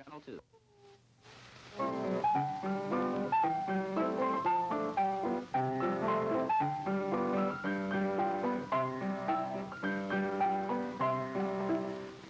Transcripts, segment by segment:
Channel 2.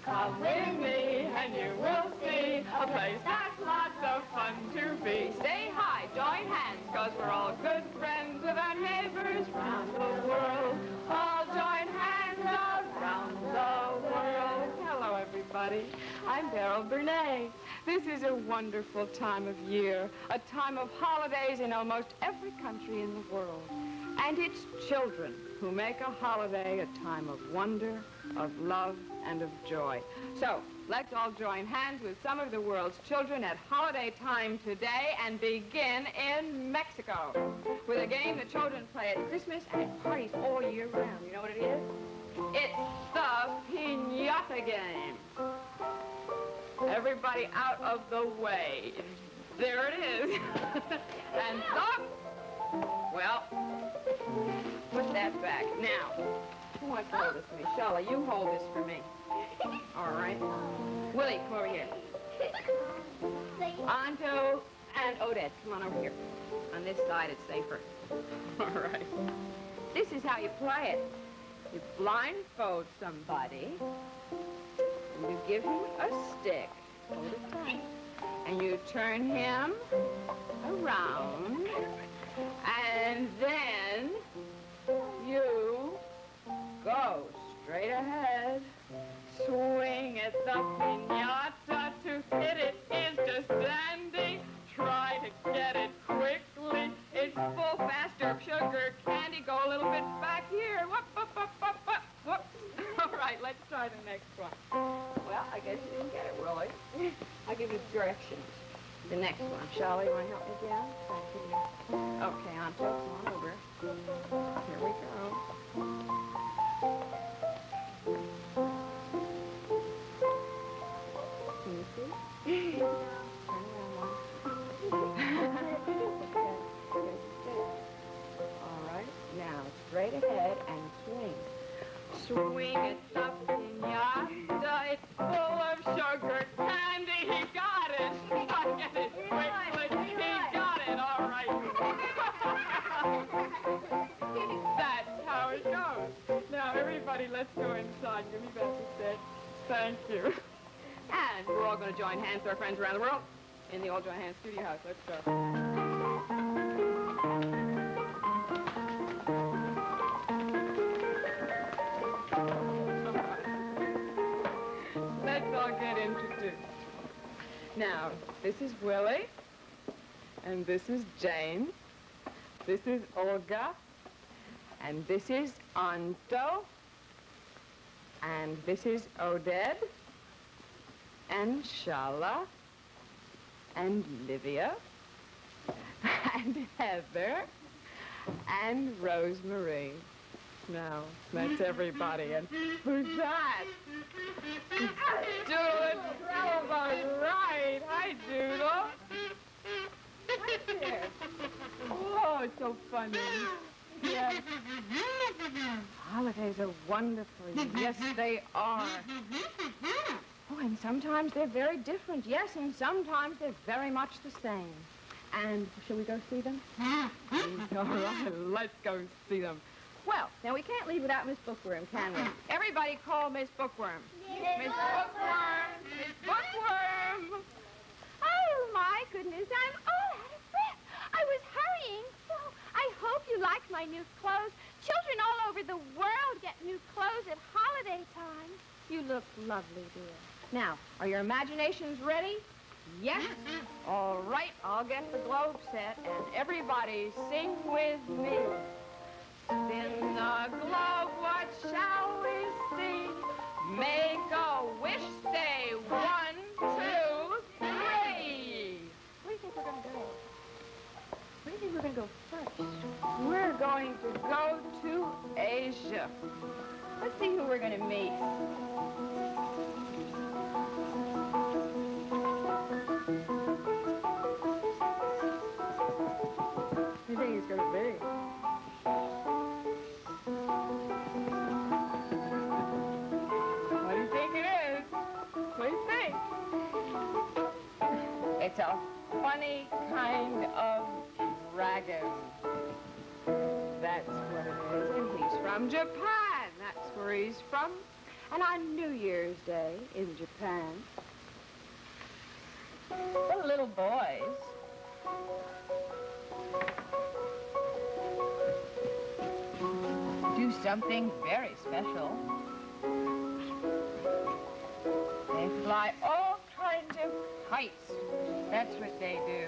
Come with me and you will see a place that's lots of fun to be. Say hi, join hands, cause we're all good friends with our neighbors round the world. All join hands around the world. Hello, everybody. I'm Beryl Burnett. This is a wonderful time of year, a time of holidays in almost every country in the world. And it's children who make a holiday a time of wonder, of love, and of joy. So, let's all join hands with some of the world's children at holiday time today and begin in Mexico with a game that children play at Christmas and at parties all year round. You know what it is? It's the Piñata game. Everybody out of the way. There it is. And stop. Well, put that back. Now, who wants to hold this for me? Shelley, you hold this for me. All right. Willie, come over here. Anto and Odette, come on over here. On this side, it's safer. All right. This is how you play it. You blindfold somebody, and you give him a stick. Hold it tight. And you turn him around, and then you go straight ahead. Swing at the piñata. To hit it is just dandy. Try to get it quickly. It's full faster of sugar candy. Go a little bit back here. Whoop, whoop, whoop, whoop, whoop, whoop. All right, let's try the next one. Well, I guess you didn't get it, Willie. I'll give you directions. The next one. Shelley, you want to help me again? Thank you. Okay, Anto, come on over. Here we go. Can you see? Turn around All right, now straight ahead and swing. Swing at the piñata. It's full of sugar candy. He got it. I get it quickly. He got it. All right. That's how it goes. Now, everybody, let's go inside. Give me that set. Thank you. And we're all going to join hands with our friends around the world in the All Join Hands Studio House. Let's go. Let's all get introduced. Now, this is Willie, and this is Jane, this is Olga, and this is Anto, and this is Odette, and Shala, and Livia, and Heather, and Rosemary. Now, that's everybody. And who's that? Doodle and Trello, right. Hi, Doodle. Hi there. Oh, it's so funny. Yes. Holidays are wonderful. Yes, they are. Oh, and sometimes they're very different. Yes, and sometimes they're very much the same. And shall we go see them? All right, let's go see them. Well, now we can't leave without Miss Bookworm, can we? Everybody call Miss Bookworm. Miss Bookworm! Miss Bookworm! Oh, my goodness, I'm all out of breath. I was hurrying, so I hope you like my new clothes. Children all over the world get new clothes at holiday time. You look lovely, dear. Now, are your imaginations ready? Yes? All right, I'll get the globe set, and everybody sing with me. Spin the globe, what shall we see? Make a wish, say 1, 2, 3. Where do you think we're going to go? Where do you think we're going to go first? We're going to go to Asia. Let's see who we're going to meet. Who do you think it's going to be? What do you think it is? What do you think? It's a funny kind of dragon. That's what it is. And he's from Japan. That's where he's from. And on New Year's Day in Japan, the little boys do something very special. They fly all kinds of kites. That's what they do.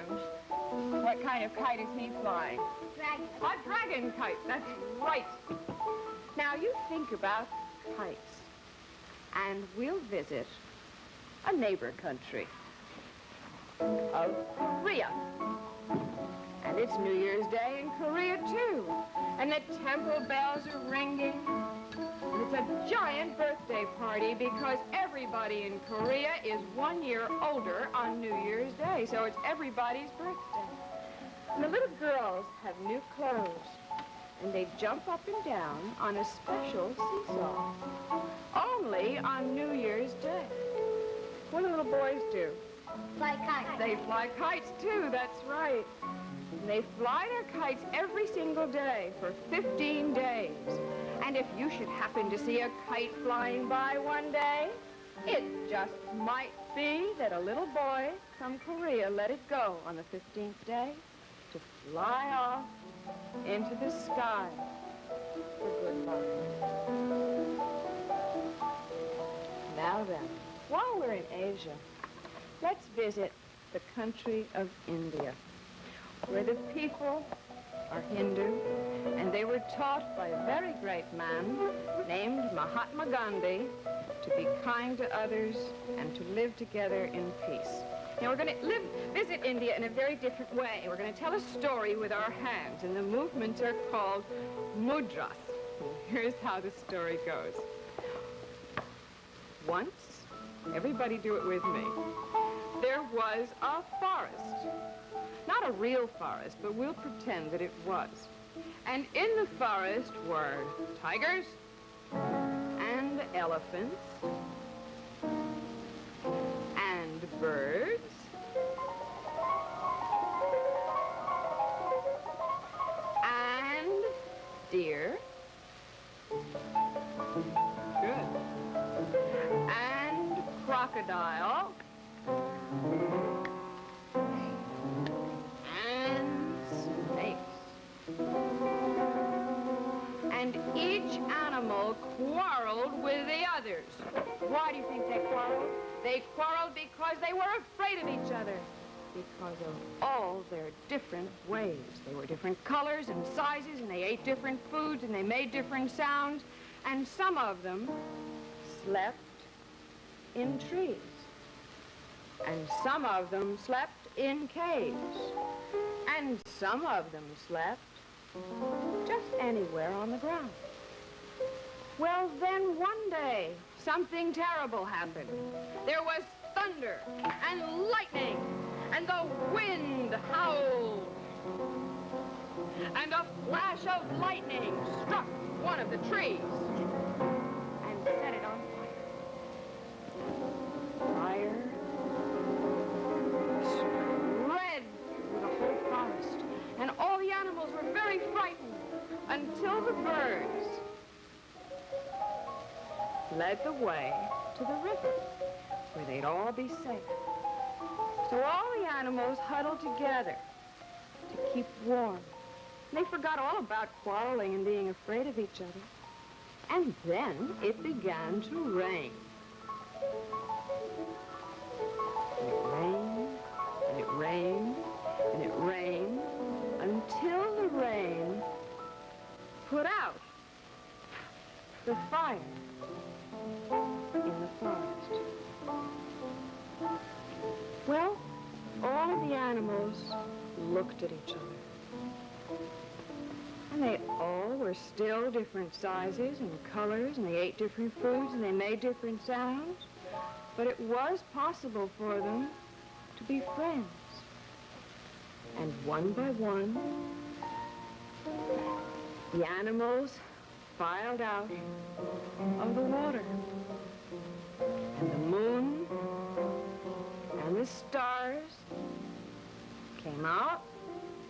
What kind of kite is he flying? Dragon. A dragon kite, that's right. Now you think about kites, and we'll visit a neighbor country of Korea. And it's New Year's Day in Korea, too. And the temple bells are ringing. And it's a giant birthday party because everybody in Korea is 1 year older on New Year's Day. So it's everybody's birthday. And the little girls have new clothes. And they jump up and down on a special seesaw. Only on New Year's Day. What do little boys do? Fly kites. They fly kites, too, that's right. And they fly their kites every single day for 15 days. And if you should happen to see a kite flying by one day, it just might be that a little boy from Korea let it go on the 15th day to fly off into the sky for good luck. Now then, while we're in Asia, let's visit the country of India, where the people are Hindu, and they were taught by a very great man named Mahatma Gandhi to be kind to others and to live together in peace. Now, we're going to visit India in a very different way. We're going to tell a story with our hands, and the movements are called mudras. Here's how the story goes. Once, everybody do it with me, there was a forest. Not a real forest, but we'll pretend that it was. And in the forest were tigers and elephants and birds and deer. Good. And crocodile. And snakes. And each animal quarreled with the others. Why do you think they quarreled? They quarreled because they were afraid of each other. Because of all their different ways. They were different colors and sizes, and they ate different foods, and they made different sounds. And some of them slept in trees. And some of them slept in caves. And some of them slept just anywhere on the ground. Well, then one day, something terrible happened. There was thunder and lightning, and the wind howled. And a flash of lightning struck one of the trees and set it on fire. Fire spread through the whole forest, and all the animals were very frightened until the birds led the way to the river, where they'd all be safe. So all the animals huddled together to keep warm. They forgot all about quarreling and being afraid of each other. And then it began to rain. And it rained, and it rained, and it rained, until the rain put out the fire in the forest. Well, all of the animals looked at each other. And they all were still different sizes and colors, and they ate different foods, and they made different sounds. But it was possible for them to be friends. And one by one, the animals filed out of the water. And the moon and the stars came out,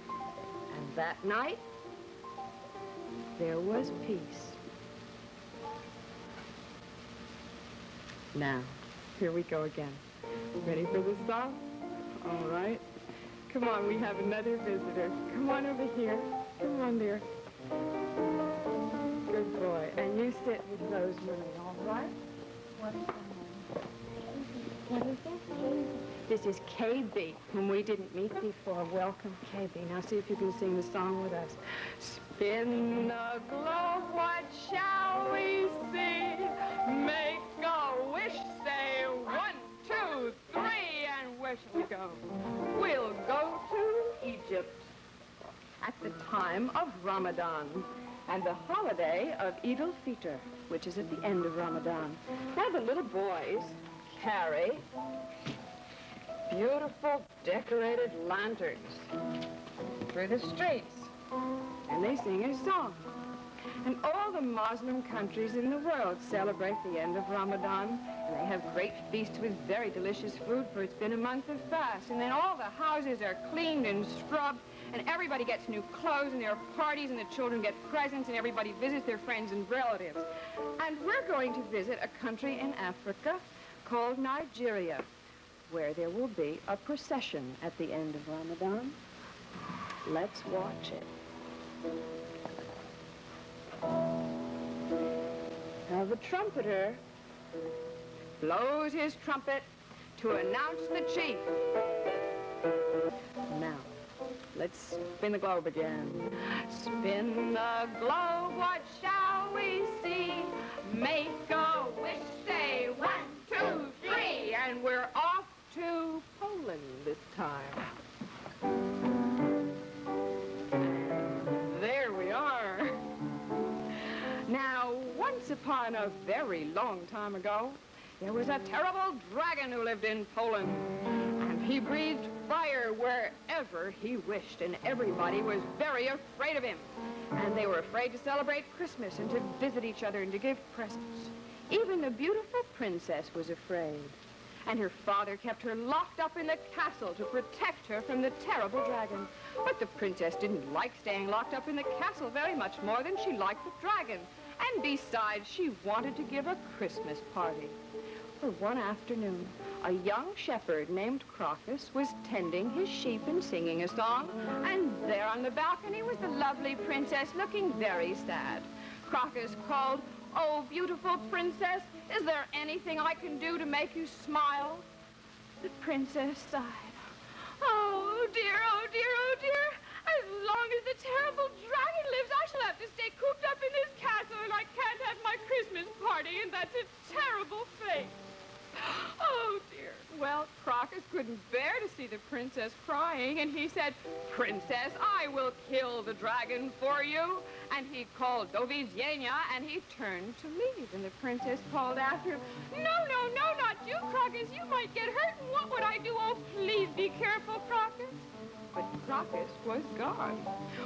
and that night, there was peace. Now, here we go again. Ready for the song? All right. Come on, we have another visitor. Come on over here. Come on, dear. Good boy. And you sit with Rosemary, all right? What is that? What is that? This is KB, whom we didn't meet before. Welcome, KB. Now see if you can sing the song with us. Spin the globe, what shall we see? Make a wish, say 1, 2, 3, and where shall we go? We'll go to Egypt at the time of Ramadan and the holiday of Eid al-Fitr, which is at the end of Ramadan. Now the little boys carry beautiful decorated lanterns through the streets, and they sing a song. And all the Muslim countries in the world celebrate the end of Ramadan, and they have great feasts with very delicious food, for it's been a month of fast. And then all the houses are cleaned and scrubbed, and everybody gets new clothes, and there are parties, and the children get presents, and everybody visits their friends and relatives. And we're going to visit a country in Africa called Nigeria, where there will be a procession at the end of Ramadan. Let's watch it. Now the trumpeter blows his trumpet to announce the chief. Now, let's spin the globe again. Spin the globe, what shall we see? Make a wish, say 1, 2, 3, and we're off to Poland this time. There we are. Now, once upon a very long time ago, there was a terrible dragon who lived in Poland. And he breathed fire wherever he wished, and everybody was very afraid of him. And they were afraid to celebrate Christmas and to visit each other and to give presents. Even the beautiful princess was afraid. And her father kept her locked up in the castle to protect her from the terrible dragon. But the princess didn't like staying locked up in the castle very much more than she liked the dragon. And besides, she wanted to give a Christmas party. For one afternoon, a young shepherd named Crocus was tending his sheep and singing a song. And there on the balcony was the lovely princess looking very sad. Crocus called, "Oh, beautiful princess, is there anything I can do to make you smile?" The princess sighed. "Oh, dear, oh, dear, oh, dear. As long as the terrible dragon lives, I shall have to stay cooped up in this castle, and I can't have my Christmas party, and that's a terrible fate. Oh, dear." Well, Crocus couldn't bear to see the princess crying, and he said, "Princess, I will kill the dragon for you." And he called Dovidzenia, and he turned to leave, and the princess called after him, "No, no, no, not you, Crocus. You might get hurt, and what would I do? Oh, please be careful, Crocus." But Crocus was gone.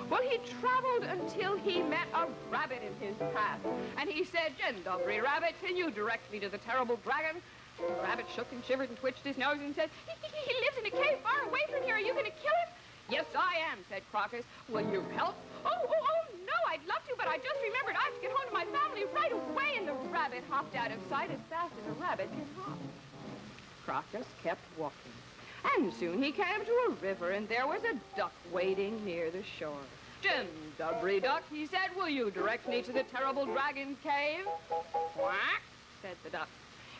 Well, he traveled until he met a rabbit in his path, and he said, "Dzień dobry, Rabbit, can you direct me to the terrible dragon?" The rabbit shook and shivered and twitched his nose and said, He lives in a cave far away from here. Are you going to kill him?" "Yes, I am," said Crocus. "Will you help?" Oh, no, I'd love to, but I just remembered I have to get home to my family right away." And the rabbit hopped out of sight as fast as a rabbit can hop. Crocus kept walking, and soon he came to a river, and there was a duck waiting near the shore. "Dzień dobry, duck," he said. "Will you direct me to the terrible dragon's cave?" "Quack," said the duck.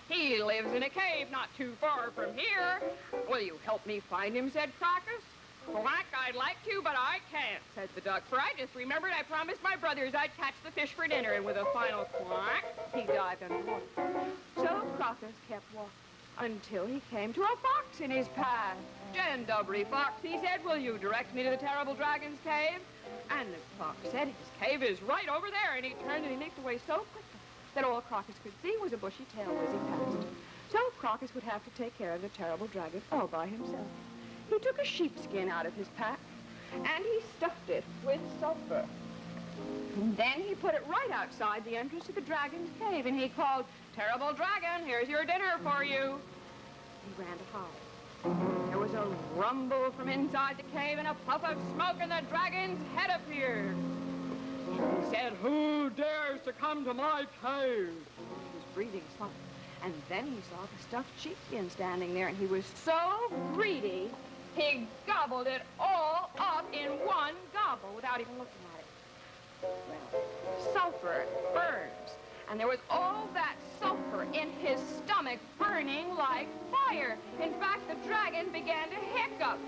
"He lives in a cave not too far from here." "Will you help me find him?" said Crocus. "Quack, I'd like to, but I can't," said the duck, "for I just remembered I promised my brothers I'd catch the fish for dinner." And with a final quack, he dived underwater. So Crocus kept walking until he came to a fox in his path. "Dzień dobry, fox," he said. "Will you direct me to the terrible dragon's cave?" And the fox said, "His cave is right over there." And he turned and he leaped away so quickly that all Crocus could see was a bushy tail whizzing past. So Crocus would have to take care of the terrible dragon all by himself. He took a sheepskin out of his pack, and he stuffed it with sulfur. And then he put it right outside the entrance to the dragon's cave, and he called, "Terrible dragon, here's your dinner for you." He ran to hide, There was a rumble from inside the cave and a puff of smoke, and the dragon's head appeared. He said, "Who dares to come to my cave?" He was breathing slow. And then he saw the stuffed sheepskin standing there, and he was so greedy, he gobbled it all up in one gobble without even looking at it. Well, sulfur burns, and there was all that sulfur in his stomach burning like fire. In fact, the dragon began to hiccup.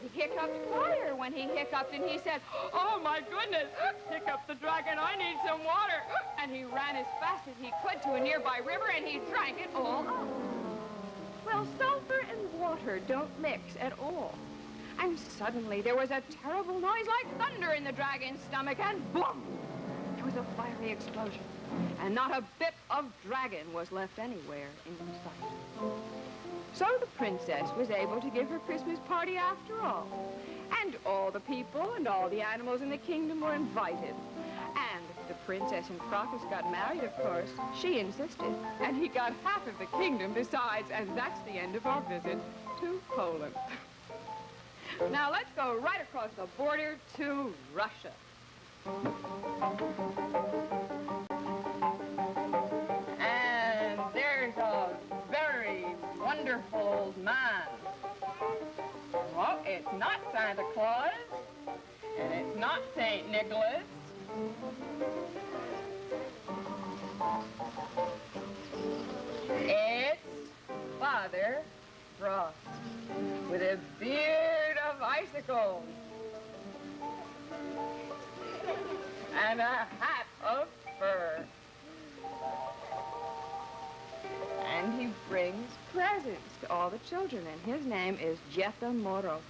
He hiccuped fire when he hiccuped, and he said, "Oh, my goodness," hiccuped the dragon, "I need some water." And he ran as fast as he could to a nearby river, and he drank it all up. Well, sulfur and water don't mix at all. And suddenly there was a terrible noise like thunder in the dragon's stomach, and boom! There was a fiery explosion. And not a bit of dragon was left anywhere in sight. So the princess was able to give her Christmas party after all. And all the people and all the animals in the kingdom were invited. And the princess and Crocus got married, of course. She insisted. And he got half of the kingdom besides. And that's the end of our visit to Poland. Now let's go right across the border to Russia. And there's a very wonderful old man. Well, it's not Santa Claus, and it's not St. Nicholas. It's Father Frost with a beard of icicles and a hat of fur. And he brings presents to all the children, and his name is Jeta Moros.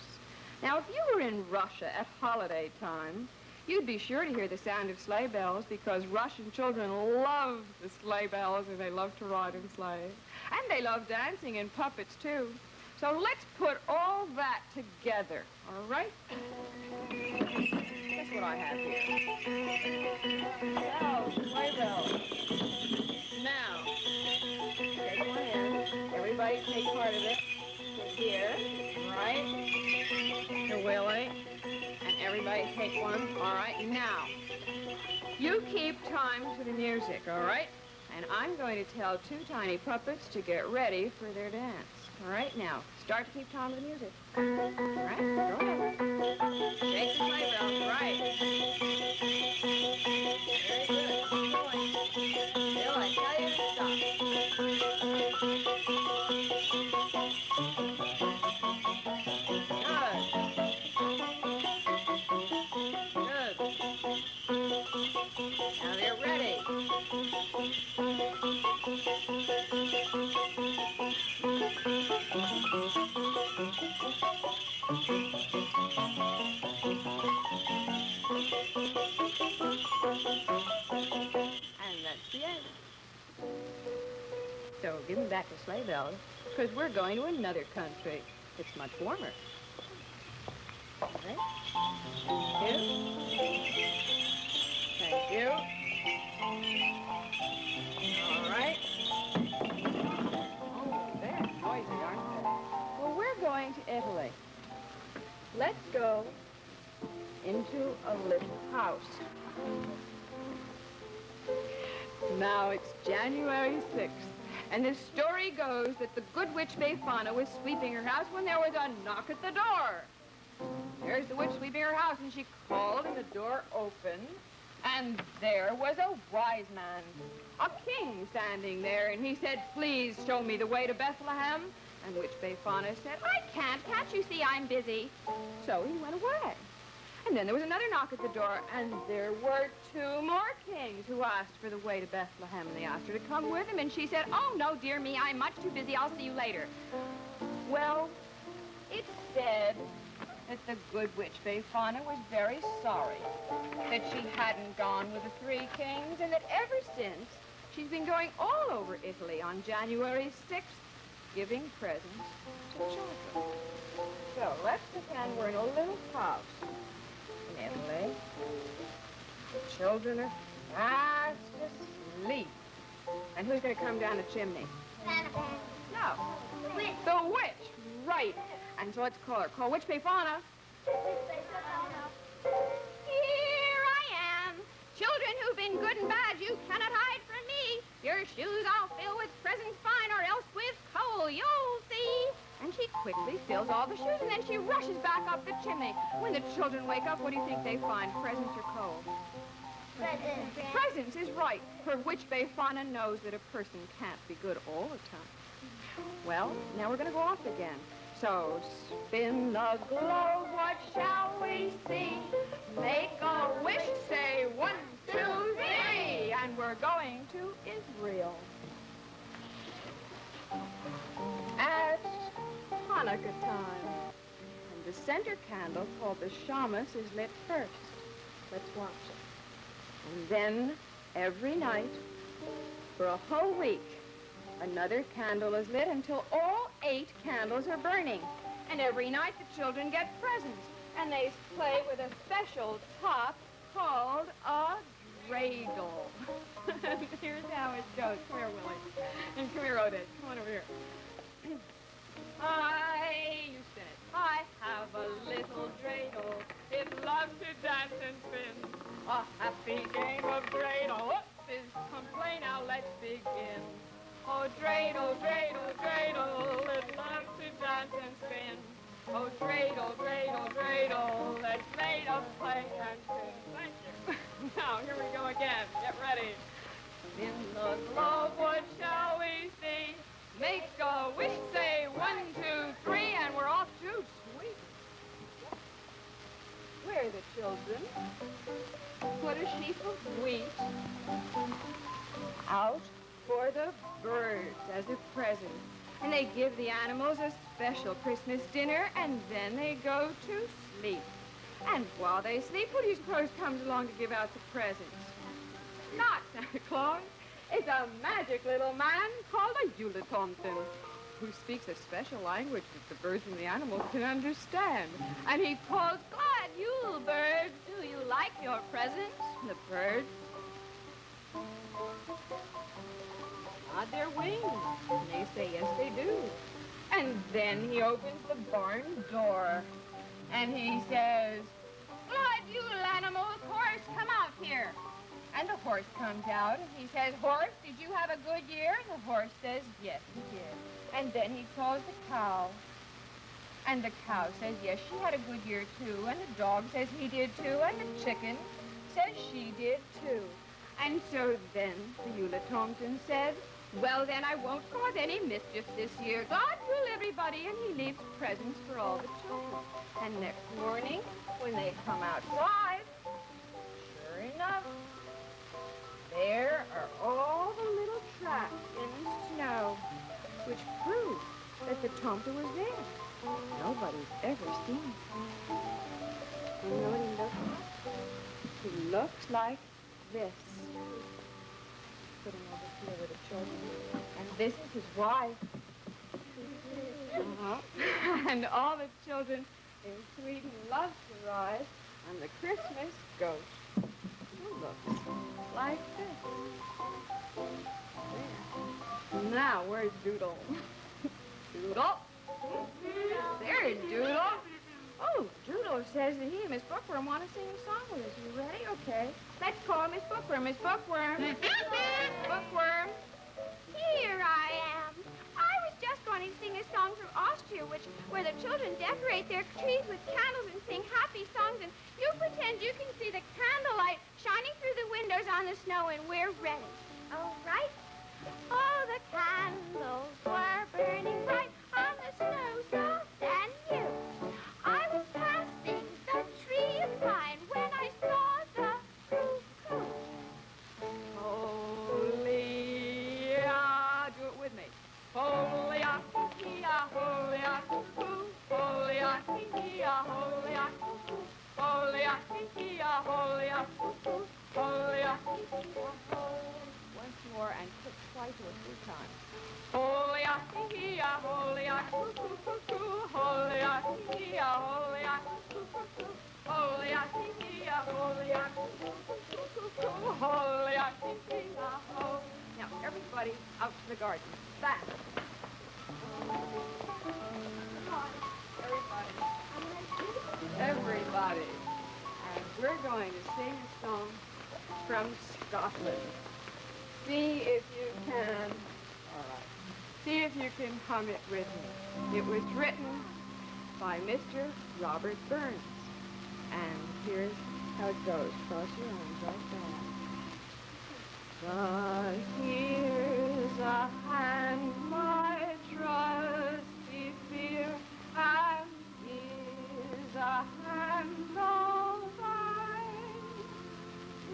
Now, if you were in Russia at holiday time, you'd be sure to hear the sound of sleigh bells, because Russian children love the sleigh bells, and they love to ride in sleighs. And they love dancing and puppets, too. So let's put all that together, all right? Guess what I have here? Bells, sleigh bells. Now, take one end. Everybody take part of it to here, all right? To Willie. And everybody take one, all right? Now, you keep time to the music, all right? And I'm going to tell two tiny puppets to get ready for their dance. All right, now, start to keep time with the music. All right, go ahead. Shake the sleigh bells, right. Very good. Keep going. Till I tell you to stop. Good. Good. Now they're ready. And that's the end. So give me back the sleigh bells, because we're going to another country. It's much warmer. All right. Thank you. Thank you. All right. Oh, they're noisy, aren't they? Well, we're going to Italy. Let's go into a little house. Now it's January 6th, and the story goes that the good witch Befana was sweeping her house when there was a knock at the door. There's the witch sweeping her house, and she called, and the door opened, and there was a wise man, a king, standing there, and he said, "Please show me the way to Bethlehem." And witch Befana said, "I can't you see I'm busy." So he went away. And then there was another knock at the door, and there were two more kings who asked for the way to Bethlehem, and they asked her to come with them, and she said, "Oh, no, dear me, I'm much too busy. I'll see you later." Well, it said that the good witch Befana was very sorry that she hadn't gone with the three kings, and that ever since she's been going all over Italy on January 6th, giving presents to children. So let's pretend we're in a little house in Italy. The children are fast asleep. And who's going to come down the chimney? Santa Claus. No. The witch. The witch. right. And so let's call her. Call Witch Befana. Here I am. Children who've been good and bad, you cannot hide from me. Your shoes I'll fill with presents fine, or else with coal, you'll see. And she quickly fills all the shoes, and then she rushes back up the chimney. When the children wake up, what do you think they find? Presents or coal? Presents is right, for Witch Befana knows that a person can't be good all the time. Well, now we're going to go off again. So, spin the globe, what shall we see? Make a wish, say 1, 2, 3, and we're going to Israel. At Hanukkah time. And the center candle, called the shamus, is lit first. Let's watch it. And then, every night, for a whole week, another candle is lit until all 8 candles are burning. And every night the children get presents. And they play with a special top called a dreidel. Here's how it goes. Come here, Willie. And come here, Odette. Come on over here. You said, I have a little dreidel. It loves to dance and spin. A happy game of dreidel. Whoops, come play now, let's begin. Oh, dreidel, dreidel, dreidel, it loves to dance and spin. Oh, dreidel, dreidel, dreidel, it's made of play and spin. Thank you. Now, here we go again. Get ready. In the globe, what shall we see? Make a wish, say 1, 2, 3, and we're off to sweet. Where are the children? Put a sheaf of wheat out for the birds as a present. And they give the animals a special Christmas dinner, and then they go to sleep. And while they sleep, who do you suppose comes along to give out the presents? Not Santa Claus. It's a magic little man called a Yuletomten, who speaks a special language that the birds and the animals can understand. And he calls, "Glad Yule, birds, do you like your presents?" The birds nod their wings, and they say, yes, they do. And then he opens the barn door, and he says, "Glad Yule, animals, horse, come out here." And the horse comes out, and he says, "Horse, did you have a good year?" And the horse says, "Yes, he did." And then he calls the cow, and the cow says, "Yes, she had a good year, too." And the dog says he did, too. And the chicken says she did, too. And so then the Yuletomten said, "Well, then I won't cause any mischief this year. God rule everybody," and he leaves presents for all the children. And next morning, when they come outside, sure enough, there are all the little tracks in the snow, which prove that the tomte was there. Nobody's ever seen it. And you know what he looks like? He looks like this. Put him over here with the children. And this is his wife. And all the children in Sweden love to ride on the Christmas goat, who looks like this. There. Now, where's Doodle? Doodle? There's Doodle. Oh, Doodle says that he and Miss Bookworm want to sing a song with us. You ready? Okay. Let's call Miss Bookworm. Miss Bookworm. Bookworm. Here I am. I was just going to sing a song from Austria, where the children decorate their trees with candles and sing happy songs, and you pretend you can see the candlelight shining through the windows on the snow, and we're ready. All right? Oh, the candles were burning bright on the snow, soft and new. I was passing the tree of pine when I saw the cuckoo. Holy, do it with me. Holy, holy, cuckoo. Holy, holy, cuckoo. Holy, holy, cuckoo. Holy, once more and click twice or 3 times. Holy, holy, cuckoo, cuckoo. Holy, holy, cuckoo, cuckoo. Holy, holy, cuckoo, holy, ho. Now, everybody out to the garden. Fast. going to sing a song from Scotland. See if you can. All right. See if you can hum it with me. It was written by Mr. Robert Burns. And here's how it goes. Cross your arms like that. Here's a hand, my trusty fear, and here's a hand of thine.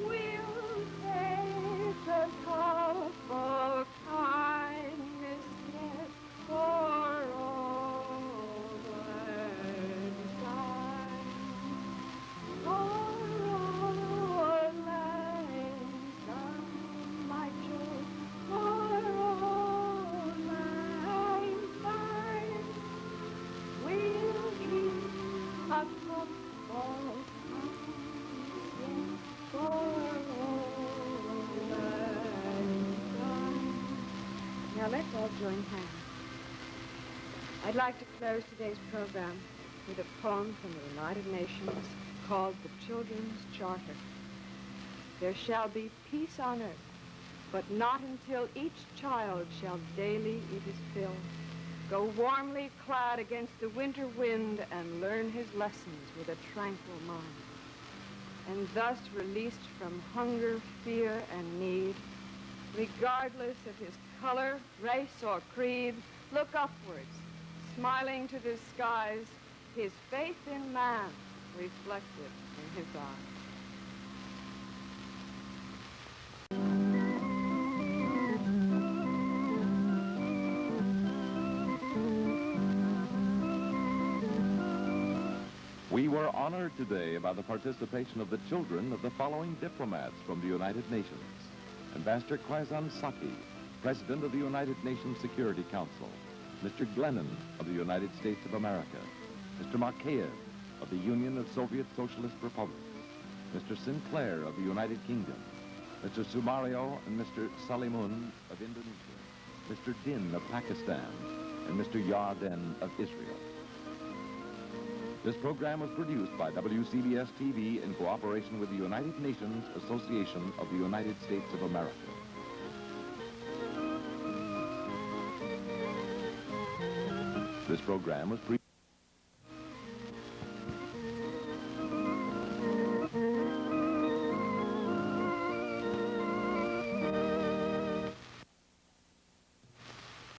We'll take a cup of kindness yet for old lang syne. For old lang syne, my Joe, for old lang syne. We'll keep a cup of kindness yet for old lang syne. Now let's all join hands. I'd like to close today's program with a poem from the United Nations called The Children's Charter. There shall be peace on earth, but not until each child shall daily eat his fill, go warmly clad against the winter wind, and learn his lessons with a tranquil mind. And thus released from hunger, fear, and need, regardless of his color, race, or creed, look upwards, smiling to the skies, his faith in man reflected in his eyes. We were honored today by the participation of the children of the following diplomats from the United Nations. Ambassador Quaison Saki, President of the United Nations Security Council. Mr. Glennon of the United States of America. Mr. Markeyev of the Union of Soviet Socialist Republics. Mr. Sinclair of the United Kingdom. Mr. Sumario and Mr. Salimun of Indonesia. Mr. Din of Pakistan. And Mr. Yarden of Israel. This program was produced by WCBS-TV in cooperation with the United Nations Association of the United States of America. This program was